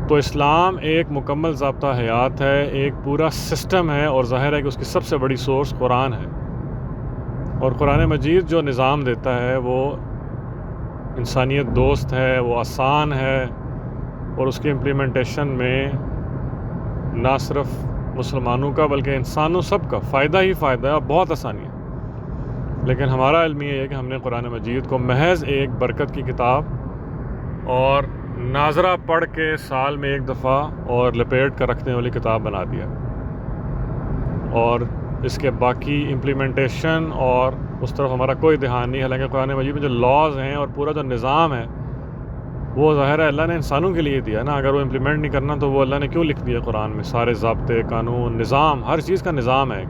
تو اسلام ایک مکمل ضابطہ حیات ہے، ایک پورا سسٹم ہے، اور ظاہر ہے کہ اس کی سب سے بڑی سورس قرآن ہے۔ اور قرآن مجید جو نظام دیتا ہے وہ انسانیت دوست ہے، وہ آسان ہے، اور اس کی امپلیمنٹیشن میں نہ صرف مسلمانوں کا بلکہ انسانوں سب کا فائدہ ہی فائدہ ہے، اور بہت آسانی ہے۔ لیکن ہمارا علم یہ ہے کہ ہم نے قرآن مجید کو محض ایک برکت کی کتاب اور ناظرہ پڑھ کے سال میں ایک دفعہ اور لپیٹ کر رکھنے والی کتاب بنا دیا، اور اس کے باقی امپلیمنٹیشن اور اس طرف ہمارا کوئی دھیان نہیں۔ حالانکہ قرآن مجید میں جو لاز ہیں اور پورا جو نظام ہے وہ ظاہر ہے اللہ نے انسانوں کے لیے دیا نا۔ اگر وہ امپلیمنٹ نہیں کرنا تو وہ اللہ نے کیوں لکھ دیا قرآن میں؟ سارے ضابطے، قانون، نظام، ہر چیز کا نظام ہے۔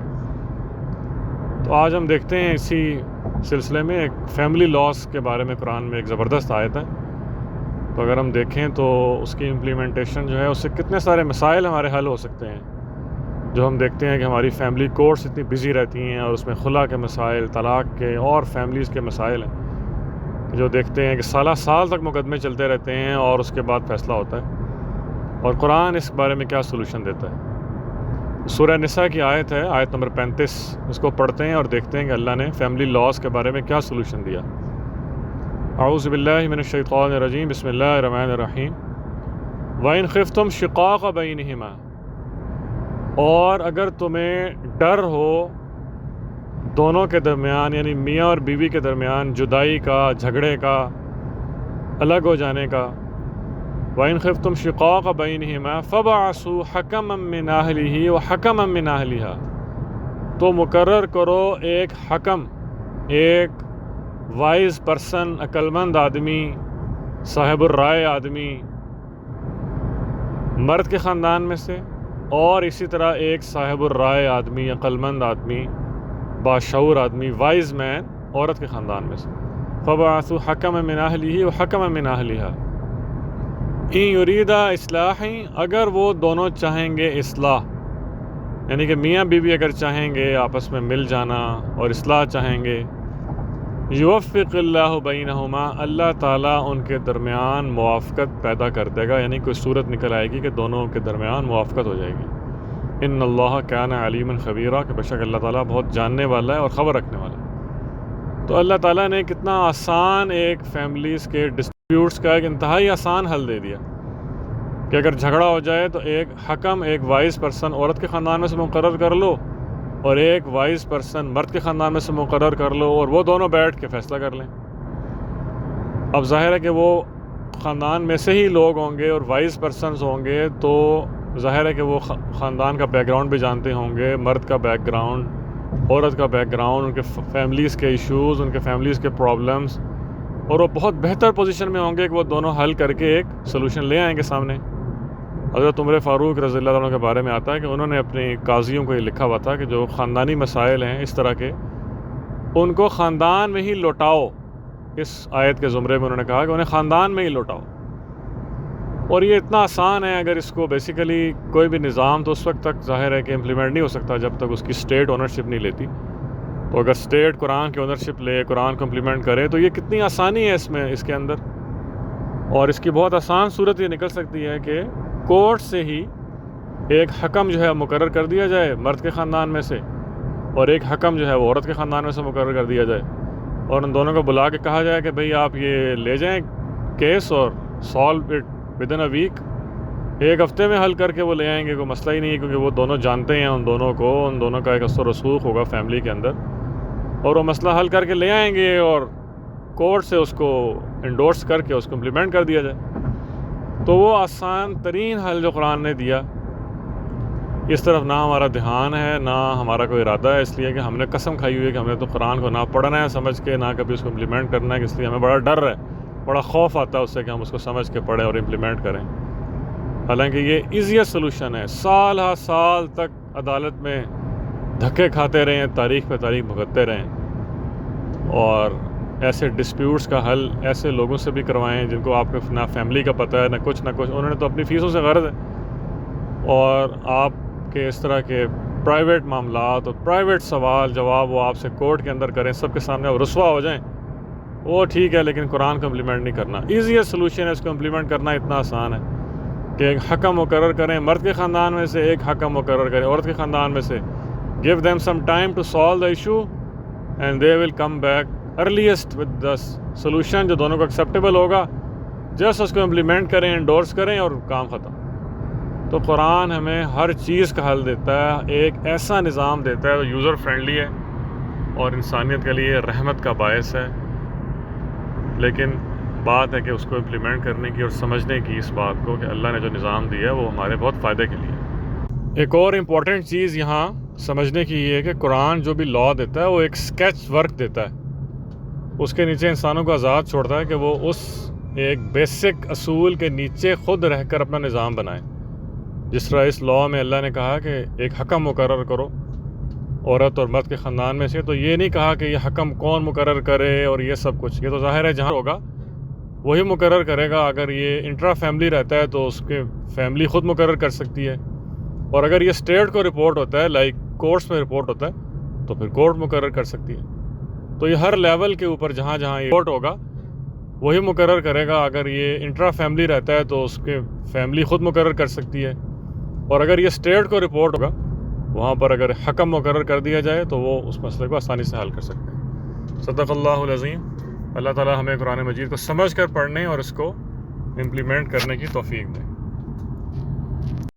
تو آج ہم دیکھتے ہیں اسی سلسلے میں ایک فیملی لاس کے بارے میں قرآن میں ایک زبردست آیت ہے۔ تو اگر ہم دیکھیں تو اس کی امپلیمنٹیشن جو ہے اس سے کتنے سارے مسائل ہمارے حل ہو سکتے ہیں، جو ہم دیکھتے ہیں کہ ہماری فیملی کورٹس اتنی بزی رہتی ہیں، اور اس میں خلا کے مسائل، طلاق کے اور فیملیز کے مسائل ہیں، جو دیکھتے ہیں کہ سالہ سال تک مقدمے چلتے رہتے ہیں اور اس کے بعد فیصلہ ہوتا ہے۔ اور قرآن اس بارے میں کیا سولوشن دیتا ہے؟ سورہ نساء کی آیت ہے، آیت نمبر 35، اس کو پڑھتے ہیں اور دیکھتے ہیں کہ اللہ نے فیملی لاس کے بارے میں کیا سولوشن دیا۔ اعوذ باللہ من الشیطان الرجیم، بسم اللہ الرحمن الرحیم۔ وَإِنْ خِفْتُمْ شِقَاقَ بَيْنِهِمَا، اور اگر تمہیں ڈر ہو دونوں کے درمیان، یعنی میاں اور بیوی کے درمیان جدائی کا، جھگڑے کا، الگ ہو جانے کا، وَإِنْ خِفْتُمْ شِقَاقَ بَيْنِهِمَا فَابْعَثُوا حَكَمًا مِّنْ أَهْلِهِ وَحَكَمًا مِّنْ أَهْلِهَا، تو مقرر کرو ایک حکم، ایک وائز پرسن، عقلمند آدمی، صاحب الرائے آدمی مرد کے خاندان میں سے، اور اسی طرح ایک صاحب الرائے آدمی، عقلمند آدمی، باشعور آدمی، وائز مین عورت کے خاندان میں سے۔ فَبَعَثُوا حَكَمًا مِّنْ أَهْلِهِ وَحَكَمًا مِّنْ أَهْلِهَا إِن يُرِيدَا إِصْلَاحًا، اگر وہ دونوں چاہیں گے اصلاح، یعنی کہ میاں بیوی اگر چاہیں گے آپس میں مل جانا اور اصلاح چاہیں گے، يُوَفِّقِ اللَّهُ بَيْنَهُمَا، اللہ تعالیٰ ان کے درمیان موافقت پیدا کر دے گا، یعنی کوئی صورت نکل آئے گی کہ دونوں کے درمیان موافقت ہو جائے گی۔ ان اللہ کان علیما خبیرا، کہ بے شک اللہ تعالیٰ بہت جاننے والا ہے اور خبر رکھنے والا ہے۔ تو اللہ تعالیٰ نے کتنا آسان ایک فیملیز کے ڈسپیوٹس کا ایک انتہائی آسان حل دے دیا کہ اگر جھگڑا ہو جائے تو ایک حکم، ایک وائز پرسن عورت کے خاندان میں سے مقرر کر لو، اور ایک وائز پرسن مرد کے خاندان میں سے مقرر کر لو، اور وہ دونوں بیٹھ کے فیصلہ کر لیں۔ اب ظاہر ہے کہ وہ خاندان میں سے ہی لوگ ہوں گے اور وائز پرسنز ہوں گے، تو ظاہر ہے کہ وہ خاندان کا بیک گراؤنڈ بھی جانتے ہوں گے، مرد کا بیک گراؤنڈ، عورت کا بیک گراؤنڈ، ان کے فیملیز کے ایشوز، ان کے فیملیز کے پرابلمز، اور وہ بہت بہتر پوزیشن میں ہوں گے کہ وہ دونوں حل کر کے ایک سلوشن لے آئیں گے سامنے۔ حضرت عمر فاروق رضی اللہ عنہ کے بارے میں آتا ہے کہ انہوں نے اپنے قاضیوں کو یہ لکھا ہوا تھا کہ جو خاندانی مسائل ہیں اس طرح کے، ان کو خاندان میں ہی لوٹاؤ۔ اس آیت کے زمرے میں انہوں نے کہا کہ انہیں خاندان میں ہی لوٹاؤ، اور یہ اتنا آسان ہے۔ اگر اس کو بیسیکلی کوئی بھی نظام تو اس وقت تک ظاہر ہے کہ امپلیمنٹ نہیں ہو سکتا جب تک اس کی اسٹیٹ اونرشپ نہیں لیتی۔ تو اگر اسٹیٹ قرآن کی اونرشپ لے، قرآن کو امپلیمنٹ کرے، تو یہ کتنی آسانی ہے اس کے اندر۔ اور اس کی بہت آسان صورت یہ نکل سکتی ہے کہ کورٹ سے ہی ایک حکم جو ہے مقرر کر دیا جائے مرد کے خاندان میں سے، اور ایک حکم جو ہے وہ عورت کے خاندان میں سے مقرر کر دیا جائے، اور ان دونوں کو بلا کے کہا جائے کہ بھئی آپ یہ لے جائیں کیس اور solve it within a week, ایک ہفتے میں حل کر کے وہ لے آئیں گے، کوئی مسئلہ ہی نہیں ہے، کیونکہ وہ دونوں جانتے ہیں ان دونوں کو، ان دونوں کا ایک اثر و رسوخ ہوگا فیملی کے اندر، اور وہ مسئلہ حل کر کے لے آئیں گے، اور کورٹ سے اس کو انڈورس کر کے اس کو امپلیمنٹ کر دیا جائے۔ تو وہ آسان ترین حل جو قرآن نے دیا، اس طرف نہ ہمارا دھیان ہے، نہ ہمارا کوئی ارادہ ہے، اس لیے کہ ہم نے قسم کھائی ہوئی ہے کہ ہم نے تو قرآن کو نہ پڑھنا ہے سمجھ کے، نہ کبھی اس کو امپلیمنٹ کرنا ہے، اس لیے ہمیں بڑا ڈر ہے، بڑا خوف آتا ہے اس سے کہ ہم اس کو سمجھ کے پڑھیں اور امپلیمنٹ کریں۔ حالانکہ یہ ایزیسٹ سلوشن ہے۔ سال ہا سال تک عدالت میں دھکے کھاتے رہیں، تاریخ پہ تاریخ بھگتتے رہیں، اور ایسے ڈسپیوٹس کا حل ایسے لوگوں سے بھی کروائیں جن کو آپ کو نہ فیملی کا پتہ ہے، نہ کچھ، انہوں نے تو اپنی فیسوں سے غرض ہے، اور آپ کے اس طرح کے پرائیویٹ معاملات اور پرائیویٹ سوال جواب وہ آپ سے کورٹ کے اندر کریں، سب کے سامنے وہ رسوا ہو جائیں، وہ ٹھیک ہے، لیکن قرآن کو امپلیمنٹ نہیں کرنا۔ ایزیسٹ سلوشن ہے، اس کو امپلیمنٹ کرنا اتنا آسان ہے۔ کہ ایک حکم مقرر کریں مرد کے خاندان میں سے، ایک حکم مقرر کریں عورت کے خاندان میں سے. Give them some time to solve the issue and they will come back earliest with the solution جو دونوں کو acceptable ہوگا. جسٹ اس کو امپلیمنٹ کریں، انڈورس کریں اور کام ختم. تو قرآن ہمیں ہر چیز کا حل دیتا ہے، ایک ایسا نظام دیتا ہے جو یوزر فرینڈلی ہے اور انسانیت کے لیے رحمت کا باعث ہے. لیکن بات ہے کہ اس کو امپلیمنٹ کرنے کی اور سمجھنے کی اس بات کو کہ اللہ نے جو نظام دیا ہے وہ ہمارے بہت فائدے کے لیے. ایک اور امپورٹنٹ چیز یہاں سمجھنے کی یہ ہے کہ قرآن جو بھی لا دیتا ہے وہ ایک اسکیچ ورک دیتا ہے. اس کے نیچے انسانوں کو آزاد چھوڑتا ہے کہ وہ اس ایک بیسک اصول کے نیچے خود رہ کر اپنا نظام بنائیں. جس طرح اس لا میں اللہ نے کہا کہ ایک حکم مقرر کرو عورت اور مرد کے خاندان میں سے، تو یہ نہیں کہا کہ یہ حکم کون مقرر کرے اور یہ سب کچھ. یہ تو ظاہر ہے جہاں ہوگا وہی مقرر کرے گا. اگر یہ انٹرا فیملی رہتا ہے تو اس کے فیملی خود مقرر کر سکتی ہے، اور اگر یہ اسٹیٹ کو رپورٹ ہوتا ہے لائک کورٹس میں رپورٹ ہوتا ہے تو پھر کورٹ مقرر کر سکتی ہے. تو یہ ہر لیول کے اوپر جہاں جہاں یہ کورٹ ہوگا وہی مقرر کرے گا. اگر یہ انٹرا فیملی رہتا ہے تو اس کے فیملی خود مقرر کر سکتی ہے، اور اگر یہ اسٹیٹ کو رپورٹ ہوگا وہاں پر اگر حکم مقرر کر دیا جائے تو وہ اس مسئلے کو آسانی سے حل کر سکتے ہیں. صدق اللہ العظیم. اللہ تعالی ہمیں قرآن مجید کو سمجھ کر پڑھنے اور اس کو امپلیمنٹ کرنے کی توفیق دے.